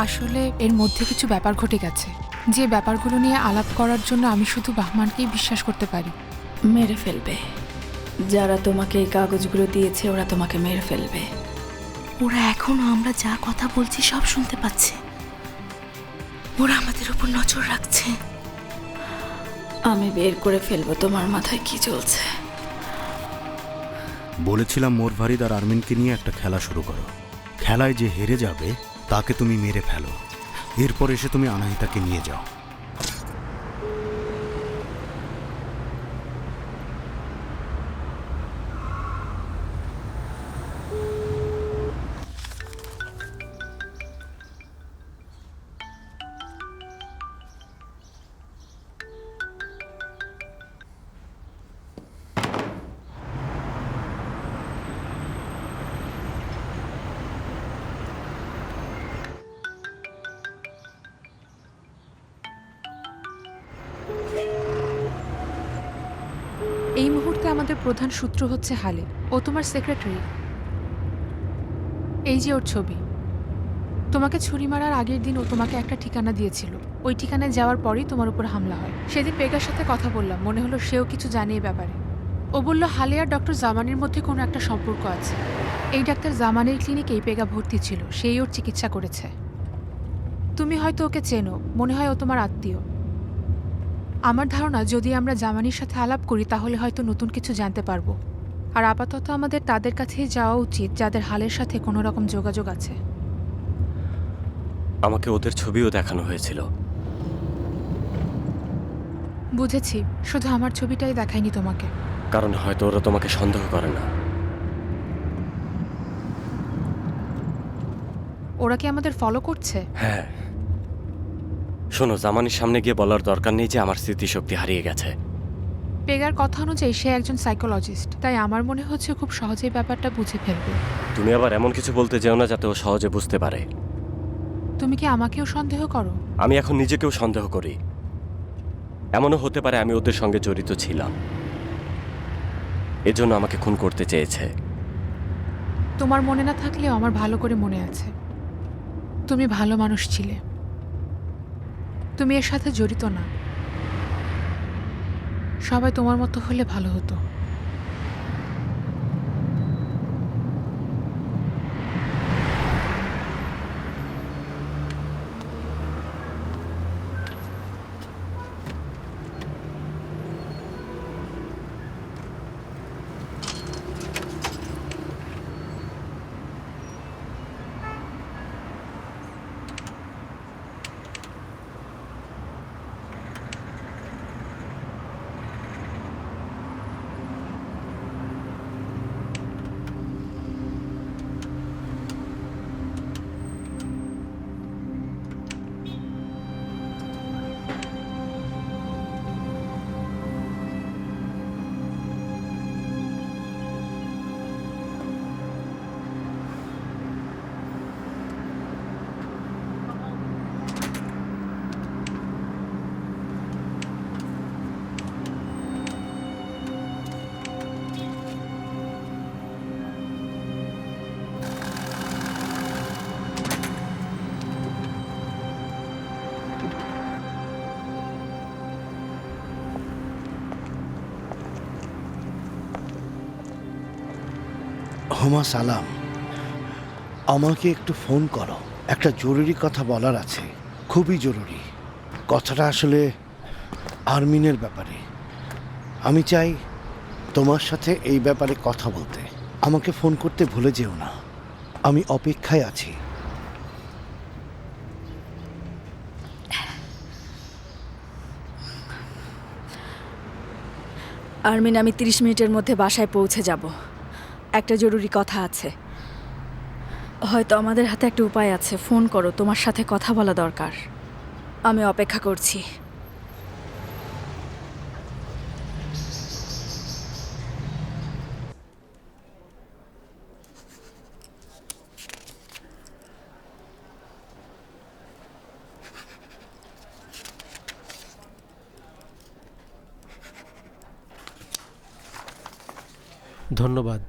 আসলে এর মধ্যে কিছু ব্যাপার ঘটে গেছে, যে ব্যাপারগুলো নিয়ে আলাপ করার জন্য আমি শুধু বাহমানকেই বিশ্বাস করতে পারি। মেরে ফেলবে। যারা তোমাকে এই কাগজগুলো দিয়েছে ওরা তোমাকে মেরে ফেলবে। ওরা এখনো আমরা যা কথা বলছি সব শুনতে পাচ্ছে। ওরা আমাদের উপর নজর রাখছে। আমি বের করে ফেলবো তোমার মাথায় কি চলছে। বলেছিলাম মোরভারিদ আর আরমিনকে নিয়ে একটা খেলা শুরু করো। খেলায় যে হেরে যাবে তাকে তুমি মেরে ফেলো, এরপর এসে তুমি আনাহিতাকে নিয়ে যাও। এই মুহূর্তে আমাদের প্রধান সূত্র হচ্ছে হালে। ও তোমার সেক্রেটারি। এই যে ওর ছবি। তোমাকে ছুরি মারার আগের দিন ও তোমাকে একটা ঠিকানা দিয়েছিল। ওই ঠিকানায় যাওয়ার পরেই তোমার উপর হামলা হয়। সেদিন পেগার সাথে কথা বললাম, মনে হলো সেও কিছু জানে এই ব্যাপারে। ও বলল হালে আর ডক্টর জামানির মধ্যে কোনো একটা সম্পর্ক আছে। এই ডাক্তার জামানির ক্লিনিকেই পেগা ভর্তি ছিল, সেই ওর চিকিৎসা করেছে। তুমি হয়তো ওকে চেনো, মনে হয় ও তোমার আত্মীয়। আমার ধারণা যদি আমরা জামানির সাথে আলাপ করি তাহলে হয়তো নতুন কিছু জানতে পারবো। আর আপাতত আমাদের তাদের কাছেই যাওয়া উচিত যাদের হালের সাথে কোনো রকম যোগাযোগ আছে। আমাকে ওদের ছবিও দেখানো হয়েছিল। বুঝেছি, শুধু আমার ছবিটাই দেখায়নি তোমাকে। কারণ হয়তো ওরা তোমাকে সন্দেহ করে না। ওরা কি আমাদের ফলো করছে? হ্যাঁ, শোনো, জামানির সামনে গিয়ে বলার দরকার নেই যে আমার স্মৃতিশক্তি হারিয়ে গেছে। পেগার কথা অনুযায়ী সে একজন সাইকোলজিস্ট, তাই আমার মনে হচ্ছে খুব সহজেই ব্যাপারটা বুঝে ফেলবে। তুমি আবার এমন কিছু বলতে যেও না যাতে ও সহজে বুঝতে পারে। তুমি কি আমাকেও সন্দেহ করো? আমি এখন নিজেকেও সন্দেহ করি। এমনও হতে পারে আমি ওদের সঙ্গে জড়িত ছিলাম, এজন্য আমাকে খুন করতে চেয়েছে। তোমার মনে না থাকলেও আমার ভালো করে মনে আছে। তুমি ভালো মানুষ ছিলে। তুমি এর সাথে জড়িত না। সবাই তোমার মতো হলে ভালো হতো। হুমা সালাম, আমাকে একটু ফোন করো, একটা জরুরি কথা বলার আছে, খুবই জরুরি। কথাটা আসলে আরমিনের ব্যাপারে। আমি চাই তোমার সাথে এই ব্যাপারে কথা বলতে। আমাকে ফোন করতে ভুলে যেও না, আমি অপেক্ষায় আছি। আরমিন, আমি 30 মিনিটের মধ্যে বাসায় পৌঁছে যাব। একটা জরুরি কথা আছে। হয়তো আমাদের হাতে একটা উপায় আছে। ফোন করো, তোমার সাথে কথা বলা দরকার। আমি অপেক্ষা করছি। ধন্যবাদ।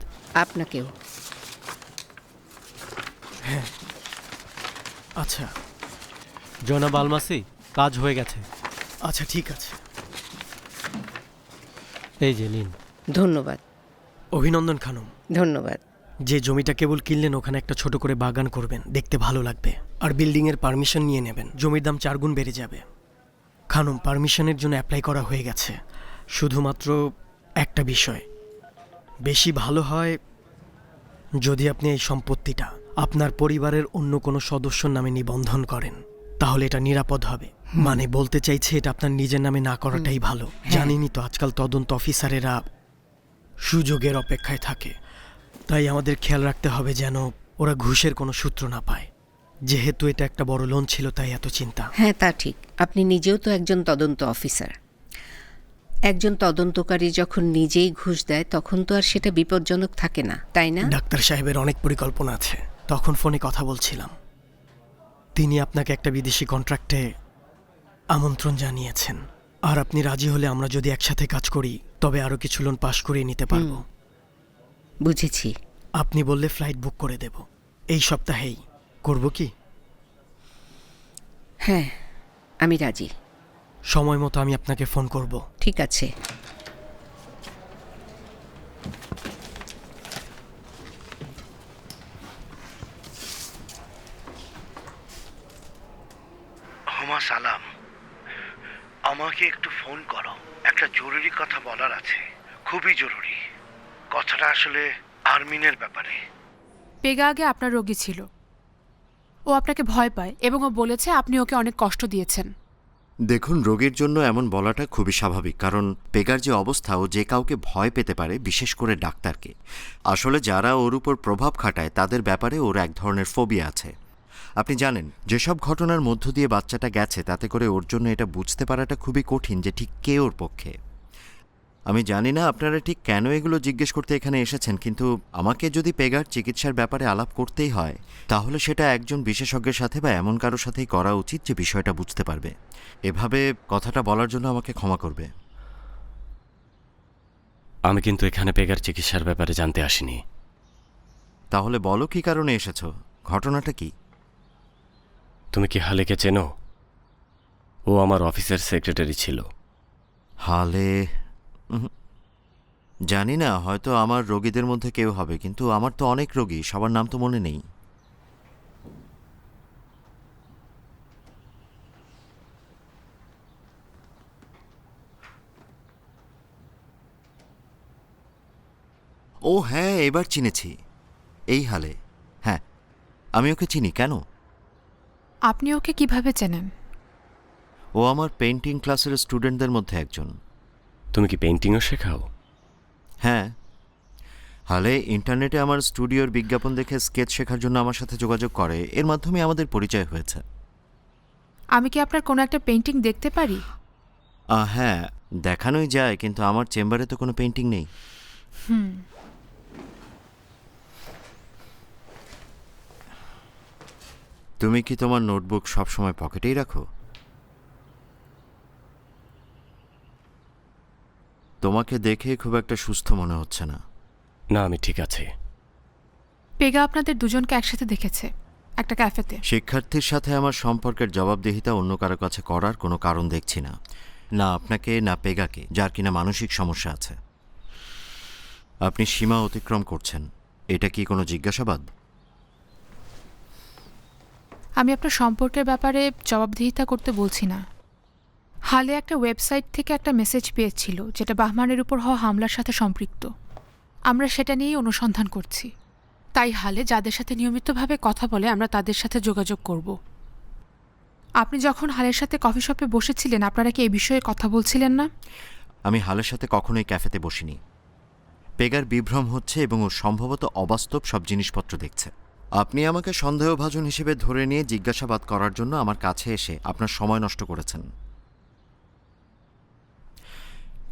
আপনাকেও। হ্যাঁ, আচ্ছা, জনাব আলমাসি, কাজ হয়ে গেছে। আচ্ছা ঠিক আছে। এই যে নিন। ধন্যবাদ। অভিনন্দন খানম। ধন্যবাদ। যে জমিটা কেবল কিনলেন ওখানে একটা ছোট করে বাগান করবেন, দেখতে ভালো লাগবে। আর বিল্ডিংয়ের পারমিশন নিয়ে নেবেন, জমির দাম 4 গুণ বেড়ে যাবে। খানম, পারমিশনের জন্য অ্যাপ্লাই করা হয়ে গেছে। শুধুমাত্র একটা বিষয়, বেশি ভালো হয় যদি আপনি এই সম্পত্তিটা আপনার পরিবারের অন্য কোনো সদস্যর নামে নিবন্ধন করেন, তাহলে এটা নিরাপদ হবে। মানে বলতে চাইছে এটা আপনার নিজের নামে না করাটাই ভালো। জানিনি তো আজকাল তদন্ত অফিসারেরা সুযোগের অপেক্ষায় থাকে, তাই আমাদের খেয়াল রাখতে হবে যেন ওরা ঘুষের কোনো সূত্র না পায়। যেহেতু এটা একটা বড় লোন ছিল, তাই এত চিন্তা। হ্যাঁ, তা ঠিক। আপনি নিজেও তো একজন তদন্ত অফিসার। একজন তদন্তকারী যখন নিজেই ঘুষ দেয় তখন তো আর সেটা বিপজ্জনক থাকে না, তাই না? ডাক্তার সাহেবের অনেক পরিকল্পনা আছে। তখন ফোনে কথা বলছিলাম, তিনি আপনাকে একটা বিদেশি কন্ট্রাক্টে আমন্ত্রণ জানিয়েছেন। আর আপনি রাজি হলে আমরা যদি একসাথে কাজ করি তবে আরও কিছু লোন পাশ করিয়ে নিতে পারবো। বুঝেছি। আপনি বললে ফ্লাইট বুক করে দেব এই সপ্তাহেই। করব কি? হ্যাঁ, আমি রাজি। সময় মতো আমি আপনাকে ফোন করব। ঠিক আছে। হুমা সালাম, আমাকে একটু ফোন করো, একটা জরুরি কথা বলার আছে, খুবই জরুরি। কথাটা আসলে আরমিনের ব্যাপারে। পেগা আগে আপনার রোগী ছিল। ও আপনাকে ভয় পায় এবং ও বলেছে আপনি ওকে অনেক কষ্ট দিয়েছেন। দেখুন, রোগীর জন্য এমন বলাটা খুবই স্বাভাবিক, কারণ পেগার যে অবস্থা, ও যে কাউকে ভয় পেতে পারে, বিশেষ করে ডাক্তারকে। আসলে যারা ওর উপর প্রভাব খাটায় তাদের ব্যাপারে ওর এক ধরনের ফোবিয়া আছে। আপনি জানেন, যেসব ঘটনার মধ্য দিয়ে বাচ্চাটা গেছে তাতে করে ওর জন্য এটা বুঝতে পারাটা খুবই কঠিন যে ঠিক কে ওর পক্ষে। আমি জানি না আপনারা ঠিক কেন এগুলো জিজ্ঞেস করতে এখানে এসেছেন, কিন্তু আমাকে যদি পেগার চিকিৎসার ব্যাপারে আলাপ করতেই হয় তাহলে সেটা একজন বিশেষজ্ঞের সাথে বা এমন কারোর সাথেই করা উচিত যে বিষয়টা বুঝতে পারবে। এভাবে কথাটা বলার জন্য আমাকে ক্ষমা করবে। আমি কিন্তু এখানে পেগার চিকিৎসার ব্যাপারে জানতে আসিনি। তাহলে বলো কি কারণে এসেছো, ঘটনাটা কি? তুমি কি হালেকে চেনো? ও আমার অফিসের সেক্রেটারি ছিল। হালে? জানি না, হয়তো আমার রোগীদের মধ্যে কেউ হবে, কিন্তু আমার তো অনেক রোগী, সবার নাম তো মনে নেই। ও হ্যাঁ, এবার চিনেছি। এই হালে, হ্যাঁ আমি ওকে চিনি। কেন? আপনি ওকে কিভাবে চেনেন? ও আমার পেইন্টিং ক্লাসের স্টুডেন্টদের মধ্যে একজন। তুমি কি পেইন্টিংও শেখাও? হ্যাঁ, হালে ইন্টারনেটে আমার স্টুডিওর বিজ্ঞাপন দেখে স্কেচ শেখার জন্য আমার সাথে যোগাযোগ করে, এর মাধ্যমে আমাদের পরিচয় হয়েছে। আমি কি আপনার কোনো একটা পেইন্টিং দেখতে পারি? হ্যাঁ, দেখানোই যায়, কিন্তু আমার চেম্বারে তো কোনো পেইন্টিং নেই। তুমি কি তোমার নোটবুক সবসময় পকেটেই রাখো? তোমাকে দেখে খুব একটা সুস্থ মনে হচ্ছে না। না, আমি ঠিক আছি। পেগা আপনাদের দুজনকে একসাথে দেখেছে একটা ক্যাফেতে। শিক্ষার্থীর সাথে আমার সম্পর্কের জবাবদিহিতা অন্য কারো কাছে করার কোনো কারণ দেখছি না, না আপনাকে না পেগাকে, যার কিনা মানসিক সমস্যা আছে। আপনি সীমা অতিক্রম করছেন। এটা কি কোনো জিজ্ঞাসাবাদ? আমি আপনার সম্পর্কের ব্যাপারে জবাবদিহিতা করতে বলছি না। হালে একটা ওয়েবসাইট থেকে একটা মেসেজ পেয়েছিল যেটা বাহমানের উপর হওয়া হামলার সাথে সম্পৃক্ত। আমরা সেটা নিয়েই অনুসন্ধান করছি। তাই হালে যাদের সাথে নিয়মিতভাবে কথা বলে আমরা তাদের সাথে যোগাযোগ করব। আপনি যখন হালের সাথে কফি শপে বসেছিলেন আপনারা কি এই বিষয়ে কথা বলছিলেন না? আমি হালের সাথে কখনোই ক্যাফেতে বসিনি। পেগার বিভ্রম হচ্ছে এবং ও সম্ভবত অবাস্তব সব জিনিসপত্র দেখছে। আপনি আমাকে সন্দেহভাজন হিসেবে ধরে নিয়ে জিজ্ঞাসাবাদ করার জন্য আমার কাছে এসে আপনার সময় নষ্ট করেছেন।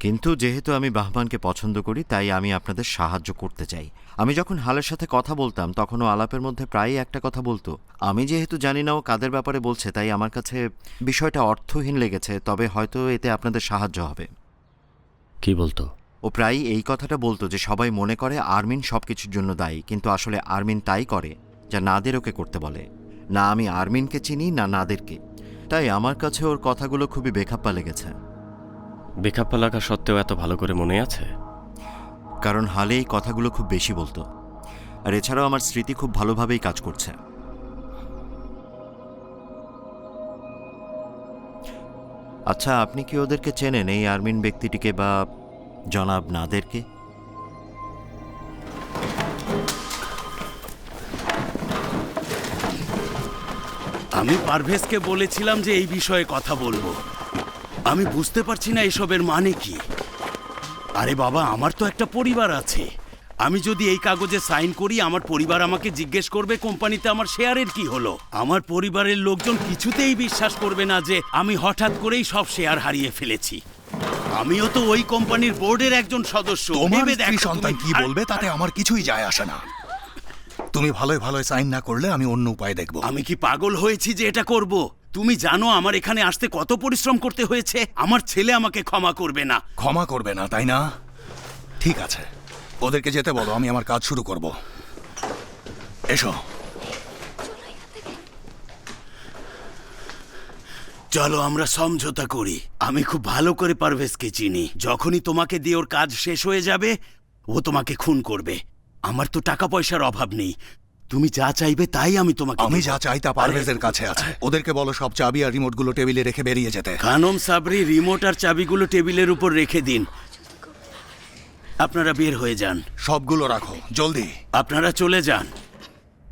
কিন্তু যেহেতু আমি বাহমানকে পছন্দ করি তাই আমি আপনাদের সাহায্য করতে চাই। আমি যখন হালের সাথে কথা বলতাম তখন ও আলাপের মধ্যে প্রায়ই একটা কথা বলতো। আমি যেহেতু জানি না ও কাদের ব্যাপারে বলছে, তাই আমার কাছে বিষয়টা অর্থহীন লেগেছে, তবে হয়তো এতে আপনাদের সাহায্য হবে। কি বলতো? ও প্রায়ই এই কথাটা বলতো যে সবাই মনে করে আরমিন সব কিছুর জন্য দায়ী, কিন্তু আসলে আরমিন তাই করে যা নাদের ওকে করতে বলে। না আমি আরমিনকে চিনি না নাদেরকে, তাই আমার কাছে ওর কথাগুলো খুবই বেখাপ্পা লেগেছে। বেখাপ্পা লাগা সত্ত্বেও এত ভালো করে মনে আছে? কারণ হালে এই কথাগুলো খুব বেশি বলতো, আর এছাড়াও আমার স্মৃতি খুব ভালোভাবেই কাজ করছে। আচ্ছা, আপনি কি ওদেরকে চেনেন, এই আর্মিন ব্যক্তিটিকে বা জনাব নাদেরকে? আমি পারভেজকে বলেছিলাম যে এই বিষয়ে কথা বলবো। আমি বুঝতে পারছি না এসবের মানে কি। আরে বাবা, আমার তো একটা পরিবার আছে। আমি যদি এই কাগজে সাইন করি, আমার পরিবার আমাকে জিজ্ঞেস করবে কোম্পানিতে আমার শেয়ারের কি হলো। আমার পরিবারের লোকজন কিছুতেই বিশ্বাস করবে না যে আমি হঠাৎ করেই সব শেয়ার হারিয়ে ফেলেছি। আমিও তো ওই কোম্পানির বোর্ডের একজন সদস্য। তোমার ভেবে স্ত্রী দেখো সন্তান তুমি। কি বলবে তাতে আমার কিছুই যায় আসে না। তুমি ভালোই ভালোই সাইন না করলে আমি অন্য উপায় দেখব। আমি কি পাগল হয়েছি যে এটা করব? তুমি জানো আমার এখানে আসতে কত পরিশ্রম করতে হয়েছে। আমার ছেলে আমাকে ক্ষমা করবে না। ক্ষমা করবে না, তাই না? ঠিক আছে, ওদেরকে যেতে বলো, আমি আমার কাজ শুরু করব। এসো। চলো আমরা সমঝোতা করি। আমি খুব ভালো করে পারভেজকে চিনি। যখনই তোমাকে দিয়ে ওর কাজ শেষ হয়ে যাবে, ও তোমাকে খুন করবে। আমার তো টাকা পয়সার অভাব নেই। তুমি যা চাইবে তাই আমি তোমাকে আমি দেব। যা চাই তা পারভেজের কাছে আছে। ওদেরকে বলো সব চাবি আর রিমোটগুলো টেবিলে রেখে বেরিয়ে যেতে। খানম সাবরি, রিমোট আর চাবিগুলো টেবিলের উপর রেখে দিন। আপনারা বের হয়ে যান। সবগুলো রাখো, জলদি। আপনারা চলে যান।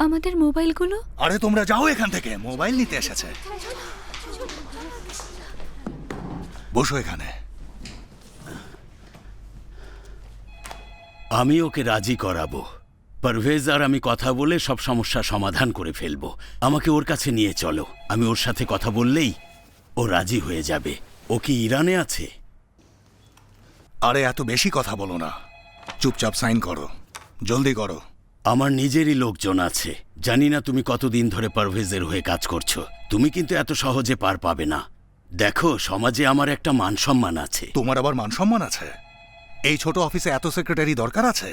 আমাদের মোবাইলগুলো? আরে তোমরা যাও এখান থেকে, মোবাইল নিতে এসেছে। বসো এখানে। আমি ওকে রাজি করাবো। পারভেজ আর আমি কথা বলে সব সমস্যা সমাধান করে ফেলবো। আমাকে ওর কাছে নিয়ে চলো। আমি ওর সাথে কথা বললেই ও রাজি হয়ে যাবে। ও কি ইরানে আছে? আরে এত বেশি কথা বলো না, চুপচাপ সাইন করো, জলদি করো। আমার নিজেরই লোকজন আছে। জানি না তুমি কতদিন ধরে পারভেজের হয়ে কাজ করছো। তুমি কিন্তু এত সহজে পার পাবে না। দেখো, সমাজে আমার একটা মান সম্মান আছে। তোমার আবার মান সম্মান আছে? এই ছোট অফিসে এত সেক্রেটারি দরকার আছে?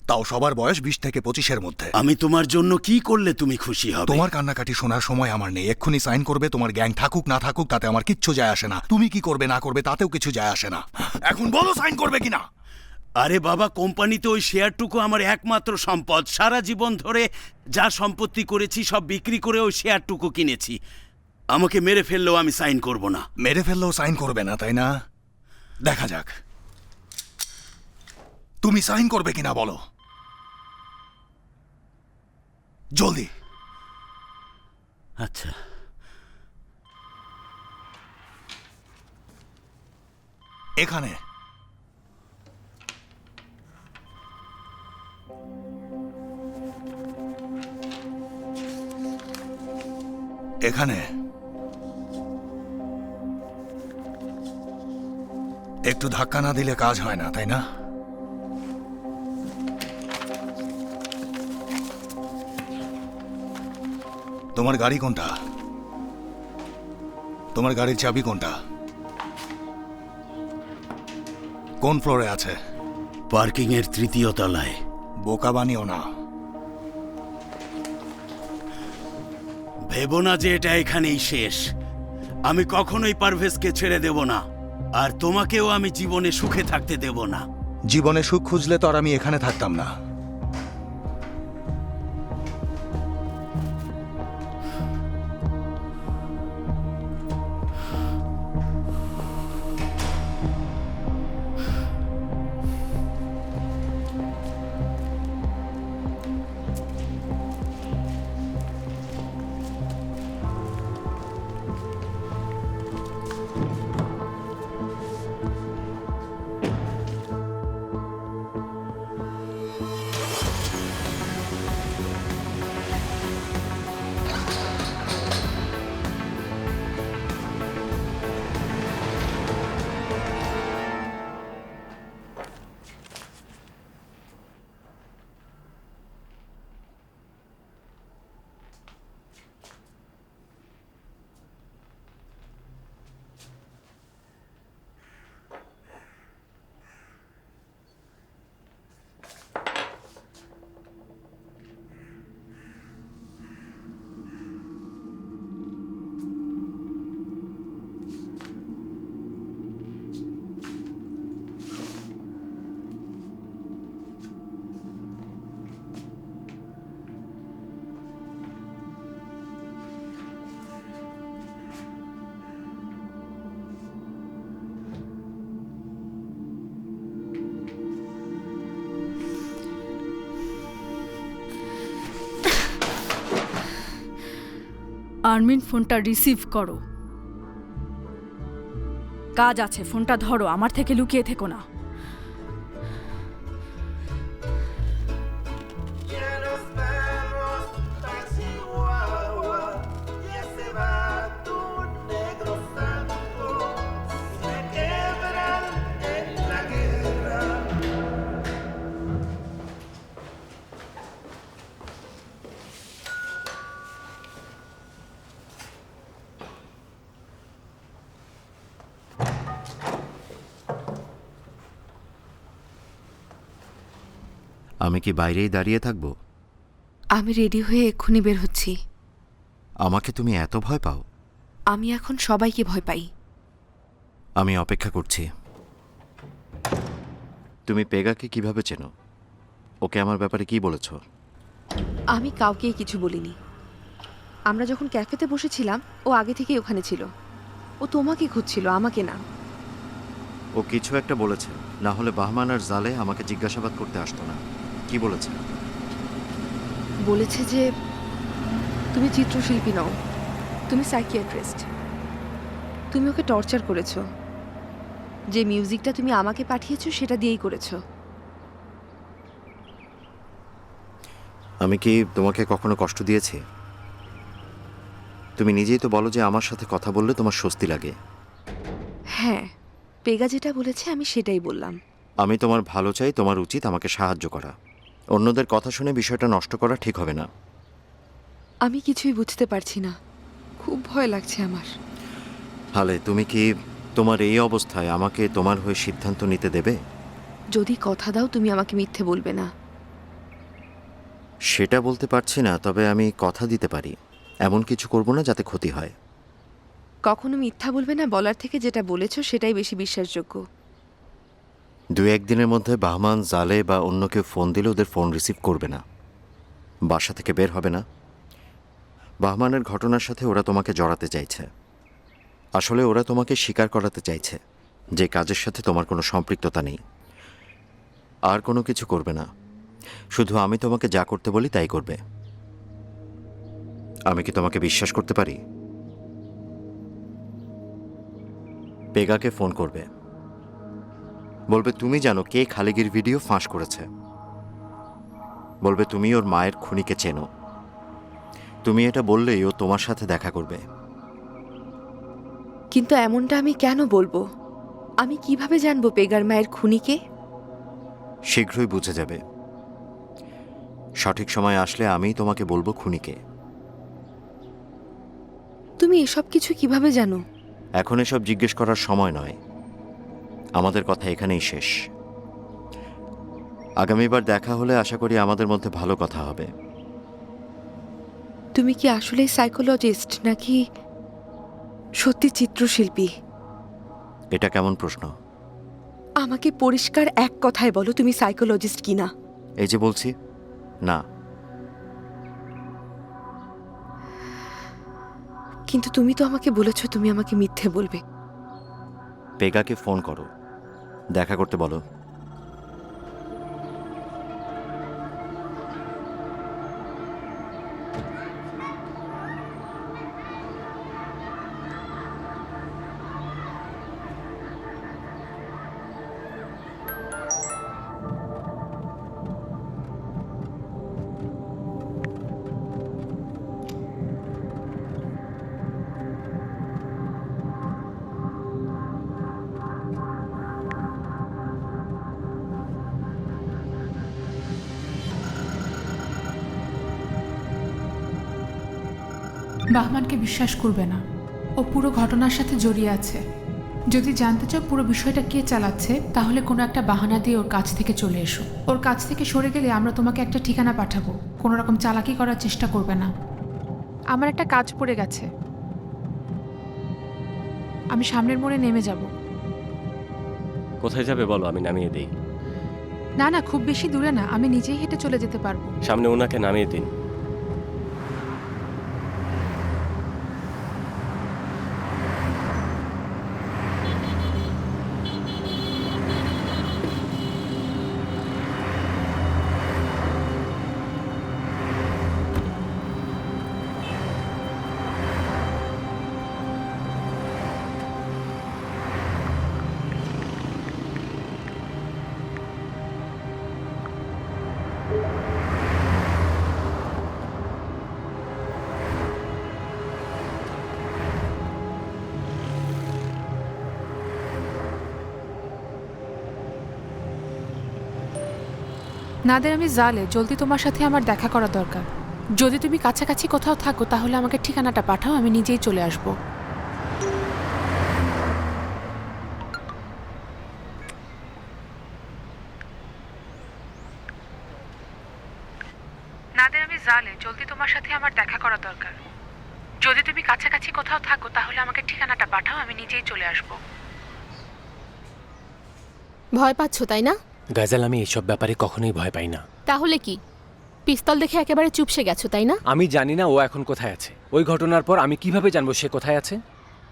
তাও সবার বয়স 20 থেকে 25-এর মধ্যে। আমি তোমার জন্য কি করলে তুমি খুশি হবে? তোমার কান্নাকাটি শোনার সময় আমার নেই। এক্ষুনি সাইন করবে। তোমার গ্যাং থাকুক না থাকুক তাতে আমার কিচ্ছু যায় আসে না। তুমি কি করবে না করবে তাতেও কিছু যায় আসে না। এখন বলো সাইন করবে কিনা। আরে বাবা, কোম্পানিতে ওই শেয়ারটুকু আমার একমাত্র সম্পদ। সারা জীবন ধরে যা সম্পত্তি করেছি সব বিক্রি করে ওই শেয়ারটুকু কিনেছি। আমাকে মেরে ফেললেও আমি সাইন করব না। মেরে ফেললেও সাইন করবে না, তাই না? দেখা যাক তুমি সাইন করবে কিনা, বলো জলদি। আচ্ছা, এখানে। এখানে একটু ধাক্কা না দিলে কাজ হয় না, তাই না? তোমার গাড়ি কোনটা? তোমার গাড়ির চাবি কোনটা? কোন ফ্লোরে আছে? পার্কিং এর 3য় তলায়। বোকা বানিও না। ভেবো না যে এটা এখানেই শেষ। আমি কখনোই পারভেজকে ছেড়ে দেব না, আর তোমাকেও আমি জীবনে সুখে থাকতে দেব না। জীবনে সুখ খুঁজলে তো আর আমি এখানে থাকতাম না। আরমিন, ফোনটা রিসিভ করো। কাজ আছে, ফোনটা ধরো, আমার থেকে লুকিয়ে থেকো না। আমি কি বাইরেই দাঁড়িয়ে থাকব? আমি রেডি হয়ে এক্ষুনি বের হচ্ছি। আমাকে তুমি এত ভয় পাও? আমি এখন সবাইকে ভয় পাই। আমি অপেক্ষা করছি। তুমি পেগাকে কিভাবে চেনো? ওকে আমার ব্যাপারে কি বলেছ? আমি কাউকেই কিছু বলিনি। আমরা যখন ক্যাফেতে বসেছিলাম ও আগে থেকেই ওখানে ছিল। ও তোমাকে খুঁজছিল, আমাকে না। ও কিছু একটা বলেছে, না হলে বাহমান আর জালে আমাকে জিজ্ঞাসাবাদ করতে আসতো না। কি বলেছে? বলেছে যে তুমি চিত্রশিল্পী নও, তুমি সাইকিয়াট্রিস্ট। তুমি ওকে টর্চার করেছো। যে মিউজিকটা তুমি আমাকে পাঠিয়েছো সেটা দিয়েই করেছো। আমি কি তোমাকে কখনো কষ্ট দিয়েছি? তুমি নিজেই তো বলো যে আমার সাথে কথা বললে তোমার স্বস্তি লাগে। হ্যাঁ, পেগা যেটা বলেছে আমি সেটাই বললাম। আমি তোমার ভালো চাই, তোমার উচিত আমাকে সাহায্য করা। অন্যদের কথা শুনে বিষয়টা নষ্ট করা ঠিক হবে না। আমি কিছুই বুঝতে পারছি না, খুব ভয় লাগছে আমার। হালে, তুমি কি তোমার এই অবস্থায় আমাকে তোমার হয়ে সিদ্ধান্ত নিতে দেবে? যদি কথা দাও তুমি আমাকে মিথ্যে বলবে না। সেটা বলতে পারছি না, তবে আমি কথা দিতে পারি এমন কিছু করব না যাতে ক্ষতি হয়। কখনো মিথ্যা বলবে না, বলার থেকে যেটা বলেছো সেটাই বেশি বিশ্বাসযোগ্য। 2-1 দিনের মধ্যে বাহমান, জালে বা অন্য কেউ ফোন দিলে ওদের ফোন রিসিভ করবে না, বাসা থেকে বের হবে না। বাহমানের ঘটনার সাথে ওরা তোমাকে জড়াতে চাইছে। আসলে ওরা তোমাকে স্বীকার করাতে চাইছে যে কাজের সাথে তোমার কোনো সম্পৃক্ততা নেই। আর কোনো কিছু করবে না, শুধু আমি তোমাকে যা করতে বলি তাই করবে। আমি কি তোমাকে বিশ্বাস করতে পারি? পেগাকে ফোন করবে, বলবে তুমি জানো কে খালিগির ভিডিও ফাঁস করেছে। বলবে তুমি ওর মায়ের খুনিকে চেনো। তুমি এটা বললেই ও তোমার সাথে দেখা করবে। কিন্তু এমনটা আমি কেন বলবো? আমি কিভাবে জানবো পেগার মায়ের খুনিকে? শীঘ্রই বুঝে যাবে। সঠিক সময় আসলে আমিই তোমাকে বলবো খুনিকে। তুমি এসব কিছু কিভাবে জানো? এখন এসব জিজ্ঞেস করার সময় নয়, আমাদের কথা এখানেই শেষ। আগামীবার দেখা হলে আশা করি আমাদের মধ্যে ভালো কথা হবে। তুমি কি আসলেই সাইকোলজিস্ট নাকি সত্যি চিত্রশিল্পী? এটা কেমন প্রশ্ন? আমাকে পরিষ্কার এক কথায় বলো, তুমি সাইকোলজিস্ট কিনা? এই যে বলছি না। কিন্তু তুমি তো আমাকে বলেছো তুমি আমাকে মিথ্যে বলবে। পেগাকে ফোন করো, দেখা করতে বলো। বাহমানকে বিশ্বাস করবে না, ও পুরো ঘটনার সাথে জড়িয়ে আছে। যদি জানতে চাও পুরো বিষয়টা কে চালাচ্ছে, তাহলে কোনো একটা বাহানা দিয়ে ওর কাছ থেকে চলে এসো। ওর কাছ থেকে সরে গেলে আমরা তোমাকে একটা ঠিকানা পাঠাবো। কোনো রকম চালাকি করার চেষ্টা করবে না। আমার একটা কাজ পড়ে গেছে, আমি সামনের মোড়ে নেমে যাব। কোথায় যাবে বলো, আমি নামিয়ে দিই। না না, খুব বেশি দূরে না, আমি নিজেই হেঁটে চলে যেতে পারবো। সামনে ওনাকে নামিয়ে দিন। নাদের, আমি জালে, জলদি তোমার সাথে আমার দেখা করা দরকার। যদি তুমি কাছাকাছি কোথাও থাকো তাহলে আমাকে ঠিকানাটা পাঠাও, আমি নিজেই চলে আসব। নাদের, আমি জালে, জলদি তোমার সাথে আমার দেখা করা দরকার। যদি তুমি কাছাকাছি কোথাও থাকো তাহলে আমাকে ঠিকানাটা পাঠাও, আমি নিজেই চলে আসব। ভয় পাচ্ছ তাই না? গাজাল, আমি এইসব ব্যাপারে কখনোই ভয় পাই না। তাহলে কি পিস্তল দেখে একেবারে চুপসে গেছো তাই না? আমি জানি না ও এখন কোথায় আছে। ওই ঘটনার পর আমি কিভাবে জানবো সে কোথায় আছে?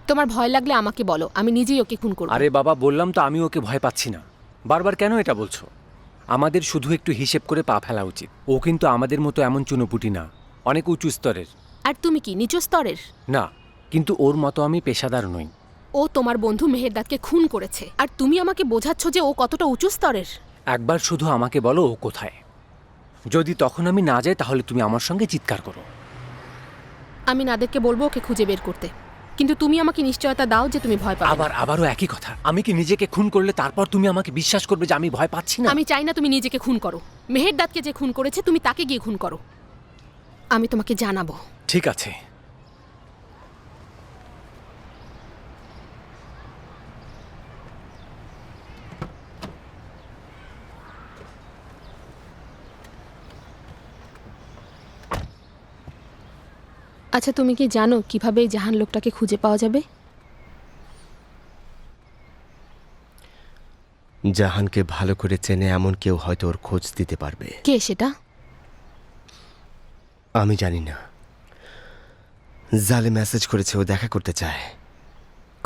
তোমার ভয় লাগলে আমাকে বলো, আমি নিজেই ওকে খুন করব। আরে বাবা, বললাম তো আমি ওকে ভয় পাচ্ছি না। বারবার কেন এটা বলছো? আমাদের শুধু একটু হিসেব করে পা ফেলা উচিত। ও কিন্তু আমাদের মতো এমন চুনোপুটি না, অনেক উঁচু স্তরের। আর তুমি কি নিচু স্তরের? না, কিন্তু ওর মতো আমি পেশাদার নই। ও তোমার বন্ধু মেহেরদাদকে খুন করেছে, আর তুমি আমাকে বোঝাচ্ছ যে ও কতটা উঁচু স্তরের। একবার শুধু আমাকে বলো ও কোথায়। যদি তখন আমি না যাই তাহলে তুমি আমার সঙ্গে চিৎকার করো। আমি নাদেরকে বলবো ওকে খুঁজে বের করতে, কিন্তু তুমি আমাকে নিশ্চয়তা দাও যে তুমি ভয় পাবে না। আবারও একই কথা। আমি কি নিজেকে খুন করলে তারপর তুমি আমাকে বিশ্বাস করবে যে আমি ভয় পাচ্ছি না? আমি চাই না তুমি নিজেকে খুন করো। মেহেরদাদকে যে খুন করেছে তুমি তাকে গিয়ে খুন করো, আমি তোমাকে জানাবো। ঠিক আছে। আচ্ছা, তুমি কি জানো কিভাবে এই জাহান লোকটাকে খুঁজে পাওয়া যাবে? জাহানকে ভালো করে চেনে এমন কেউ হয়তো ওর খোঁজ দিতে পারবে। কে সেটা? আমি জানি না। জালে মেসেজ করেছে ও দেখা করতে চায়।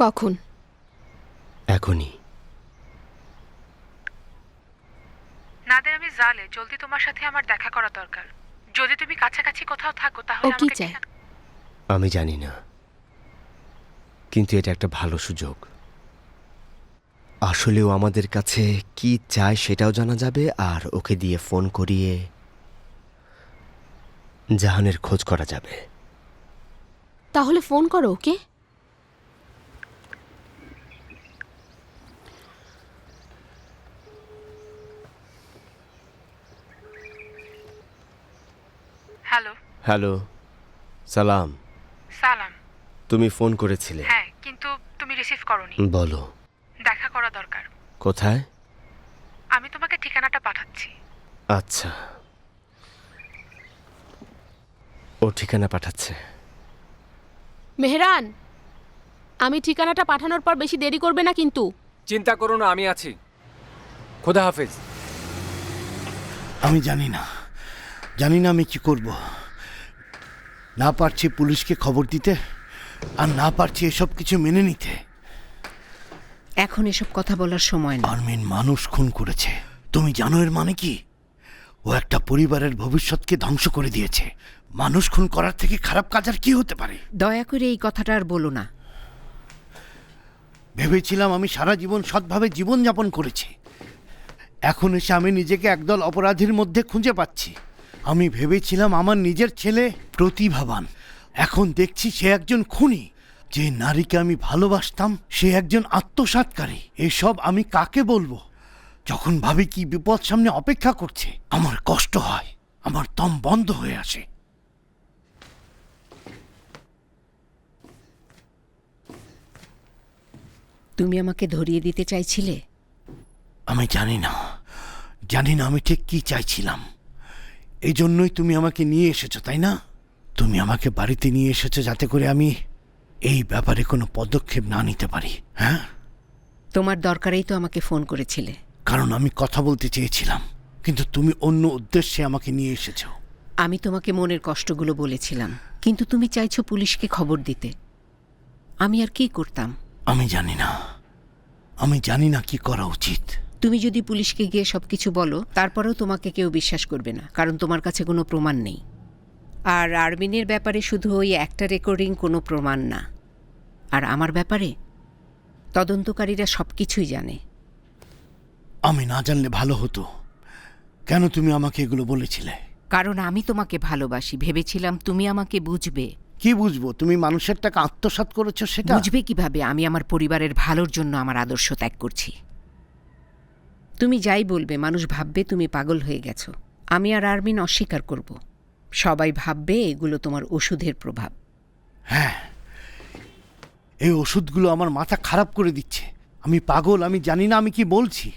কখন? এখনই। নাদের, আমি জালে, জলদি তোমার সাথে আমার দেখা করা দরকার। যদি তুমি কাছাকাছি কোথাও থাকো ও তাহলে কি আমাকে চায়? আমি জানি না, কিন্তু এটা একটা ভালো সুযোগ। আসলেও আমাদের কাছে কি চায় সেটাও জানা যাবে, আর ওকে দিয়ে ফোন করিয়ে জাহানের খোঁজ করা যাবে। তাহলে ফোন করো ওকে। হ্যালো। হ্যালো, সালাম। সালাম। তুমি ফোন করেছিলে? হ্যাঁ, কিন্তু তুমি রিসিভ করোনি। বলো। দেখা করা দরকার। কোথায়? আমি তোমাকে ঠিকানাটা পাঠাচ্ছি। আচ্ছা, ও ঠিকানা পাঠাচ্ছে। মেহরান, আমি ঠিকানাটা পাঠানোর পর বেশি দেরি করবে না কিন্তু। চিন্তা করো না, আমি আছি। খোদা হাফেজ। আমি জানি না আমি কি করব। না পারছি পুলিশকে খবর দিতে, আর না পারছি এসব কিছু মেনে নিতে। এখন এসব কথা বলার সময় না। আরমিন মানুষ খুন করেছে, তুমি জানো এর মানে কি? ও একটা পরিবারের ভবিষ্যৎকে ধ্বংস করে দিয়েছে। মানুষ খুন করার থেকে খারাপ কাজ আর কি হতে পারে? দয়া করে এই কথাটা আর বলো না। ভেবেছিলাম আমি সারা জীবন সৎভাবে জীবনযাপন করেছি, এখন এসে আমি নিজেকে একদল অপরাধীর মধ্যে খুঁজে পাচ্ছি। আমি ভেবেছিলাম আমার নিজের ছেলে প্রতিভাবান, এখন দেখছি সে একজন খুনি। যে নারীকে আমি ভালোবাসতাম সে একজন আত্মসাৎকারী। এসব আমি কাকে বলবো? যখন ভাবি কি বিপদ সামনে অপেক্ষা করছে, আমার কষ্ট হয়, আমার দম বন্ধ হয়ে আসে। তুমি আমাকে ধরিয়ে দিতে চাইছিলে? আমি জানি না আমি ঠিক কি চাইছিলাম। এই জন্যই তুমি আমাকে নিয়ে এসেছো, তাই না? তুমি আমাকে বাড়িতে নিয়ে এসেছো যাতে করে আমি এই ব্যাপারে কোনো পদক্ষেপ না নিতে পারি। হ্যাঁ, তোমার দরকারেই তো আমাকে ফোন করেছিলে। কারণ আমি কথা বলতে চেয়েছিলাম, কিন্তু তুমি অন্য উদ্দেশ্যে আমাকে নিয়ে এসেছো। আমি তোমাকে মনের কষ্টগুলো বলেছিলাম, কিন্তু তুমি চাইছো পুলিশকে খবর দিতে। আমি আর কি করতাম? আমি জানি না কি করা উচিত। তুমি যদি পুলিশকে গিয়ে সবকিছু বলো, তারপরেও তোমাকে কেউ বিশ্বাস করবে না, কারণ তোমার কাছে কোনো প্রমাণ নেই। আর আরমিনের ব্যাপারে শুধু ওই একটা রেকর্ডিং কোনো প্রমাণ না। আর আমার ব্যাপারে তদন্তকারীরা সবকিছুই জানে। আমি না জানলে ভালো হতো। কেন তুমি আমাকে এগুলো বলেছিলে? কারণ আমি তোমাকে ভালোবাসি, ভেবেছিলাম তুমি আমাকে বুঝবে। কি বুঝবো? তুমি মানুষের টাকা আত্মসাৎ করেছো সেটা? বুঝবে কিভাবে? আমি আমার পরিবারের ভালোর জন্য আমার আদর্শ ত্যাগ করছি। তুমি যাই বলবে মানুষ ভাববে তুমি পাগল হয়ে গেছো। আমি আর আরমিন অস্বীকার করব। সবাই ভাববে এগুলো তোমার ওষুধের প্রভাব। হ্যাঁ, এই ওষুধগুলো আমার মাথা খারাপ করে দিচ্ছে। আমি পাগল, আমি জানি না আমি কি বলছি।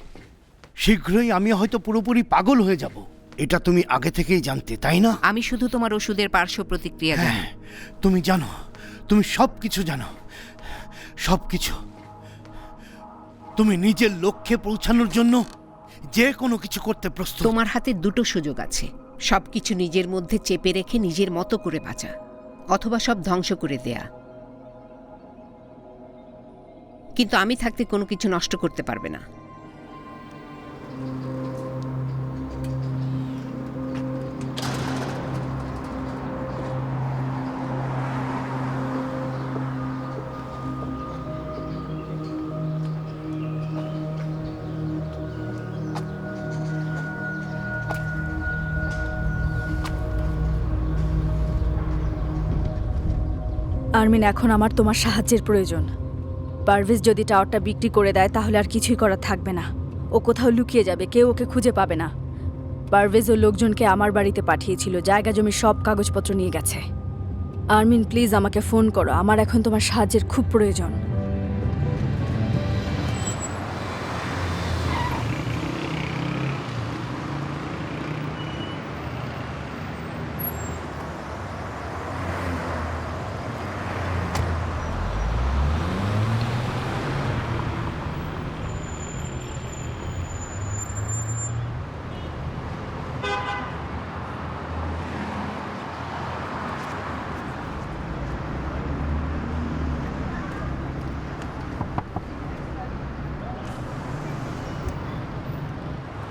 শীঘ্রই আমি হয়তো পুরোপুরি পাগল হয়ে যাব। এটা তুমি আগে থেকেই জানতে, তাই না? আমি শুধু তোমার ওষুধের পার্শ্ব প্রতিক্রিয়া জানি। হ্যাঁ, তুমি জানো, তুমি সব কিছু জানো, সব কিছু। তুমি নিজের লক্ষ্যে পৌঁছানোর জন্য যে কোনো কিছু করতে প্রস্তুত। তোমার হাতে দুটো সুযোগ আছে, সবকিছু নিজের মধ্যে চেপে রেখে নিজের মতো করে বাঁচা, অথবা সব ধ্বংস করে দেয়া। কিন্তু আমি থাকতে কোনো কিছু নষ্ট করতে পারবে না। আরমিন, এখন আমার তোমার সাহায্যের প্রয়োজন। পারভেজ যদি টাওয়ারটা বিক্রি করে দেয় তাহলে আর কিছুই করার থাকবে না। ও কোথাও লুকিয়ে যাবে, কেউ ওকে খুঁজে পাবে না। পারভেজ ও লোকজনকে আমার বাড়িতে পাঠিয়েছিল, জায়গা জমির সব কাগজপত্র নিয়ে গেছে। আরমিন, প্লিজ আমাকে ফোন করো, আমার এখন তোমার সাহায্যের খুব প্রয়োজন।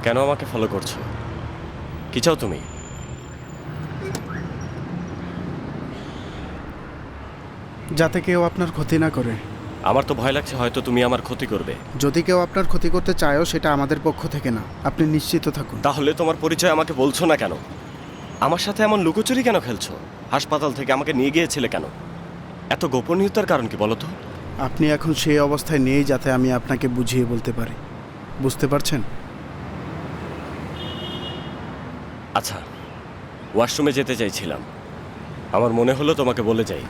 কেন আমাকে ফলো করছো? কি চাও তুমি? যাতে কেউ আপনার ক্ষতি না করে। আমার তো ভয় লাগছে হয়তো তুমি আমার ক্ষতি করবে। যদি কেউ আপনার ক্ষতি করতে চায়ও সেটা আমাদের পক্ষ থেকে না, আপনি নিশ্চিত থাকুন। তাহলে তোমার পরিচয় আমাকে বলছো না কেন? আমার সাথে এমন লুকোচুরি কেন খেলছো? হাসপাতাল থেকে আমাকে নিয়ে গিয়েছিলে কেন? এত গোপনীয়তার কারণ কি বলো তো? আপনি এখন সেই অবস্থায় নেই যাতে আমি আপনাকে বুঝিয়ে বলতে পারি, বুঝতে পারছেন? আচ্ছা, ওয়াশরুমে যেতে চাইছিলাম, আমার মনে হলো তোমাকে বলে যাই।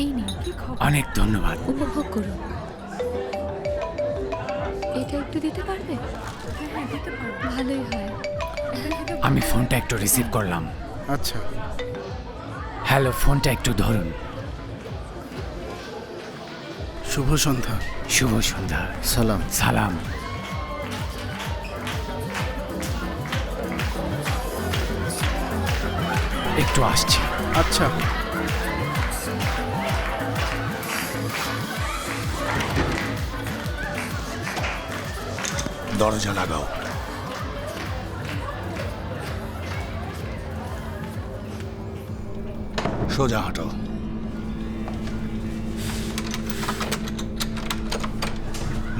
এই নিন। কি খবর? অনেক ধন্যবাদ। উপভোগ করুন। এটা একটু দিতে পারবে? হ্যাঁ, দিতে পারবো। ভালোই হয়। আমি ফোনটা একটু রিসিভ করলাম। আচ্ছা, হ্যালো, ফোনটা একটু ধরুন। শুভ সন্ধ্যা। শুভ সন্ধ্যা। সালাম। সালাম। একটু আসছি। আচ্ছা, দরজা লাগাও। সোজা হাঁটো।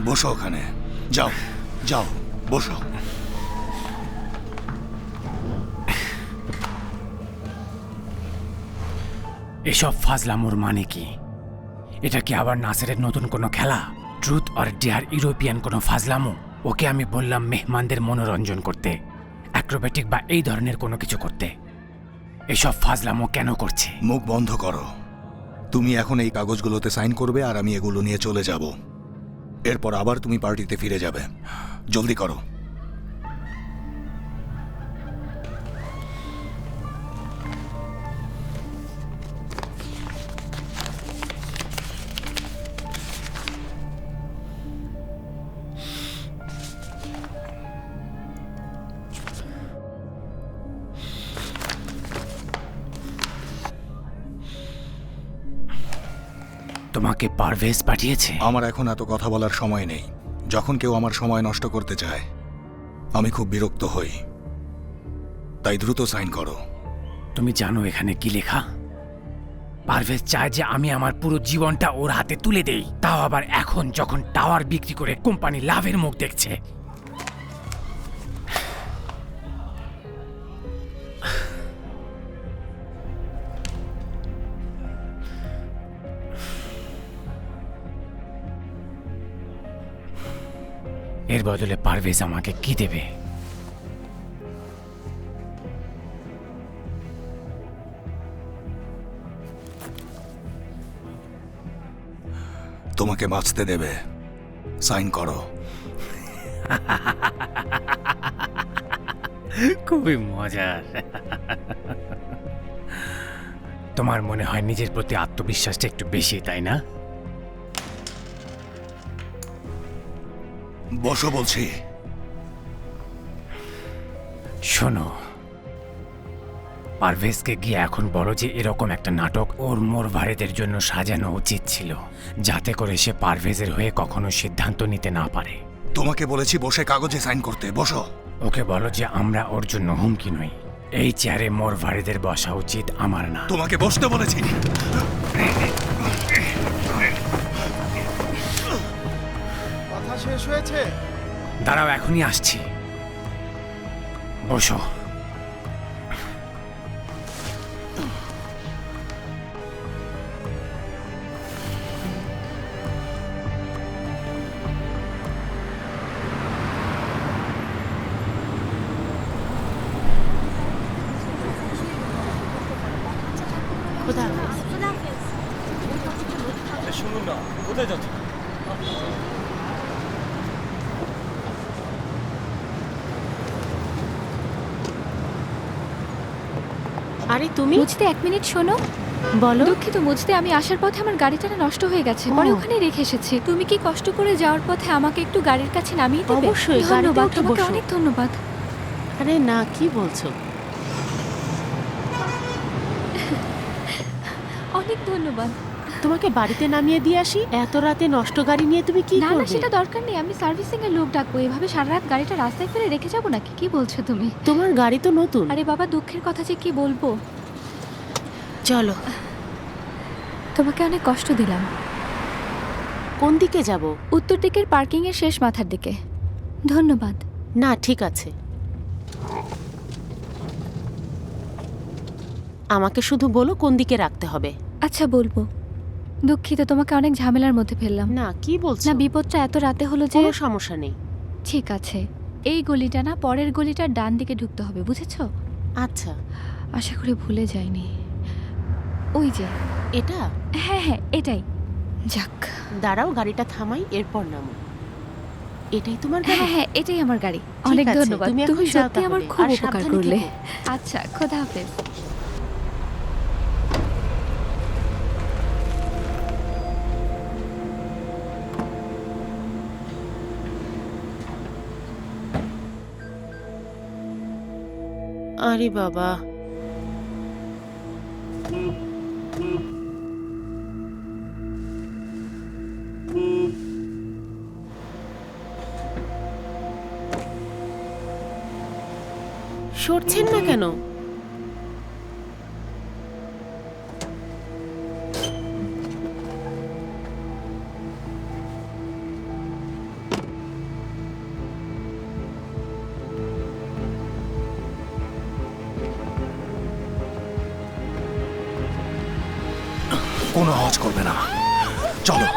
বসো ওখানে। যাও যাও, বসো। এসব ফাজলামোর মানে কি? এটা কি আবার নাসেরের নতুন কোনো খেলা? ট্রুথ অর ডেয়ার ইউরোপিয়ান কোনো ফাজলামো? ওকে আমি বললাম মেহমানদের মনোরঞ্জন করতে, অ্যাক্রোবেটিক বা এই ধরনের কোনো কিছু করতে। এসব ফাজলামো কেন করছে? মুখ বন্ধ করো। তুমি এখন এই কাগজগুলোতে সাইন করবে আর আমি এগুলো নিয়ে চলে যাব। এরপর আবার তুমি পার্টিতে ফিরে যাবে। জলদি করো। তোমাকে পারভেজ পাঠিয়েছে? আমার এখন এত কথা বলার সময় নেই। যখন কেউ আমার সময় নষ্ট করতে চায় আমি খুব বিরক্ত হই। তাই দ্রুত সাইন করো। তুমি জানো এখানে কি লেখা? পারভেজ চায় যে আমি আমার পুরো জীবনটা ওর হাতে তুলে দেই, তাও আবার এখন যখন টাওয়ার বিক্রি করে কোম্পানি লাভের মুখ দেখছে। এর বদলে পারভেজ আমাকে কি দেবে? তোমাকে বাঁচতে দেবে, সাইন করো। খুবই মজার। তোমার মনে হয় নিজের প্রতি আত্মবিশ্বাসটা একটু বেশি, তাই না? বসো বলছি। শোনো, পারভেজকে গিয়ে এখন বলো যে এরকম একটা নাটক ওর মোরভারেদের জন্য সাজানো উচিত ছিল, যাতে করে সে পারভেজের হয়ে কখনো সিদ্ধান্ত নিতে না পারে। তোমাকে বলেছি বসে কাগজে সাইন করতে, বসো। ওকে বলো যে আমরা ওর জন্য হুমকি নই। এই চেয়ারে মোরভারেদের বসা উচিত, আমার না। তোমাকে বসতে বলেছি। কথা শেষ হয়েছে? দাঁড়াও, এখনই আসছি। বসো। শুনুন না, কোথায় যাচ্ছেন? আরে তুমি মুঝতে 1 মিনিট শোনো। বলো। দুঃখিত, মুঝতে আমি আসার পথে আমার গাড়িটা না নষ্ট হয়ে গেছে, পরে ওখানে রেখে এসেছি। তুমি কি কষ্ট করে যাওয়ার পথে আমাকে একটু গাড়ির কাছে নামিয়ে দেবে? অবশ্যই, গাড়িতে ধন্যবাদ, উঠে তোমাকে বসো। অনেক ধন্যবাদ। আরে না, কি বলছো? অনেক ধন্যবাদ। তোমাকে বাড়িতে নামিয়ে দিয়ে আসি? এত রাতে নষ্ট গাড়ি নিয়ে তুমি কি না না, করবে? সেটা দরকার নেই, আমি সার্ভিসিং এর লোক ডাকবো। এভাবে সারা রাত গাড়িটা রাস্তায় ফেলে রেখে যাবো নাকি? কি বলছো তুমি? তোমার গাড়ি তো নতুন। আরে বাবা, দুঃখের কথা যে কি বলবো। চলো। তোমাকে অনেক কষ্ট দিলাম। কোন দিকে যাব? উত্তর দিকের পার্কিং এর শেষ মাথার দিকে। ধন্যবাদ। না, ঠিক আছে। আমাকে শুধু বলো কোন দিকে রাখতে হবে। আচ্ছা, বলবো। দুঃখিত, তোমাকে অনেক ঝামেলার মধ্যে ফেললাম। না, কি বলছো? না, বিপদটা এত রাতে হলো যে। কোনো সমস্যা নেই। ঠিক আছে, এই গলিটা না, পরের গলিটার ডান দিকে ঢুকতে হবে, বুঝেছো? আচ্ছা। আশা করি ভুলে যাইনি। ওই যে এটা? হ্যাঁ হ্যাঁ, এটাই। যাক, দাঁড়াও, গাড়িটা থামাই, এরপর নামো। এটাই তোমার গাড়ি? হ্যাঁ হ্যাঁ, এটাই আমার গাড়ি। ঠিক অনেক আছে, ধন্যবাদ, তুমি এখন তুমি যাও সত্যি আমার তাহলে। খুব আর উপকার সাবধানে করলে। থেকো। আচ্ছা, খোদা হাফেজ। আরে বাবা, সরছেন না কেন? কোনো আওয়াজ করবে না, চলো।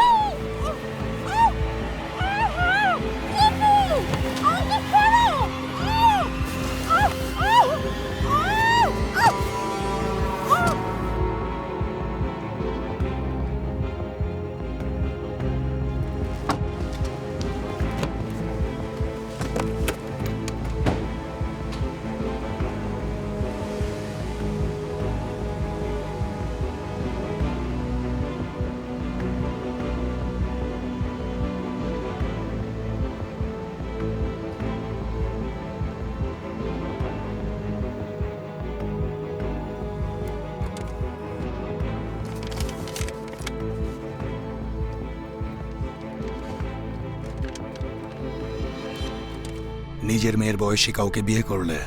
নিজের মেয়ের বয়সী কাউকে বিয়ে করলে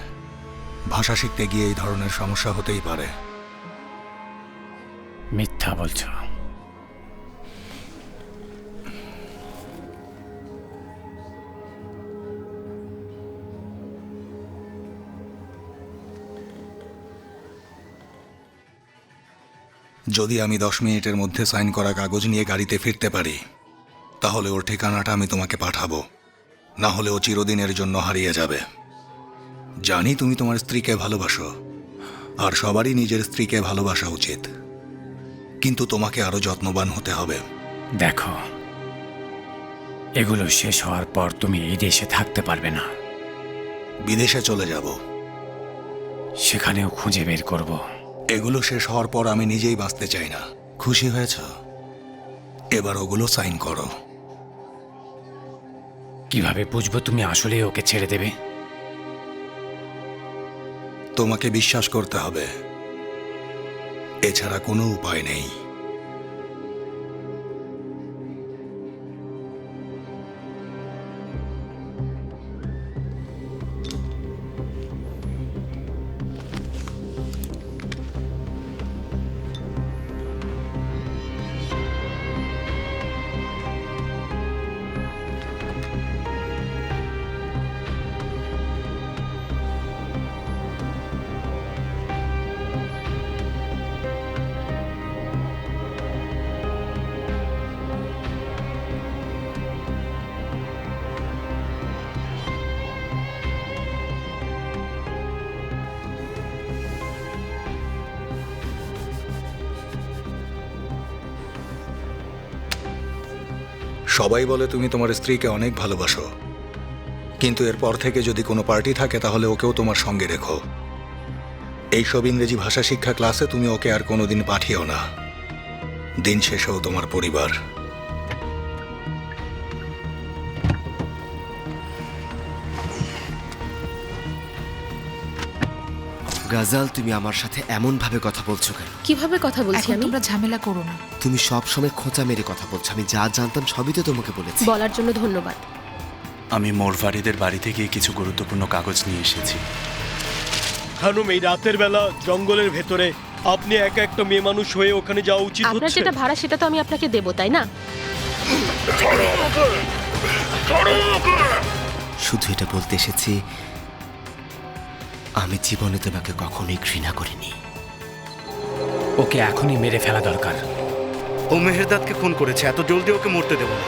ভাষা শিখতে গিয়ে এই ধরনের সমস্যা হতেই পারে। মিথ্যা বলছো। যদি আমি 10 মিনিটের মধ্যে সাইন করা কাগজ নিয়ে গাড়িতে ফিরতে পারি তাহলে ওর ঠিকানাটা আমি তোমাকে পাঠাবো, না হলে ও চিরদিনের জন্য হারিয়ে যাবে। জানি তুমি তোমার স্ত্রীকে ভালোবাসো, আর সবারই নিজের স্ত্রীকে ভালোবাসা উচিত, কিন্তু তোমাকে আরো যত্নবান হতে হবে। দেখো, এগুলো শেষ হওয়ার পর তুমি এই দেশে থাকতে পারবে না। বিদেশে চলে যাব, সেখানেও খুঁজে বের করব। এগুলো শেষ হওয়ার পর আমি নিজেই বাঁচতে চাই না। খুশি হয়েছ? এবার ওগুলো সাইন করো। কিভাবে বুঝবো তুমি আসলে ওকে ছেড়ে দেবে? তোমাকে বিশ্বাস করতে হবে, এছাড়া কোনো উপায় নেই। সবাই বলে তুমি তোমার স্ত্রীকে অনেক ভালোবাসো, কিন্তু এরপর থেকে যদি কোনো পার্টি থাকে তাহলে ওকেও তোমার সঙ্গে রেখো। এইসব ইংরেজি ভাষা শিক্ষা ক্লাসে তুমি ওকে আর কোনোদিন পাঠিও না। দিন শেষেও তোমার পরিবার। গাজাল, তুমি আমার সাথে এমন ভাবে কথা বলছো কেন? কিভাবে কথা বলছি এখন আমি? তোমরা ঝামেলা করো না। তুমি সব সময় খোঁচা মেরে কথা বলছো। আমি যা জানতাম সবই তো তোমাকে বলেছি। বলার জন্য ধন্যবাদ। আমি মোরভারিদের বাড়ি থেকে কিছু গুরুত্বপূর্ণ কাগজ নিয়ে এসেছি। খানুম, এই রাতের বেলা জঙ্গলের ভেতরে আপনি একা একটা মেয়ে মানুষ হয়ে ওখানে যাওয়া উচিত আপনার হচ্ছে? যেটা ভাড়া সেটা তো আমি আপনাকে দেবো, তাই না? শুধু এটা বলতে এসেছি, আমি জীবনে তোমাকে কখনোই ঘৃণা করিনি। ওকে এখনই মেরে ফেলা দরকার। ও মেহেরদাদকে খুন করেছে, এত জলদি ওকে মরতে দেবো না।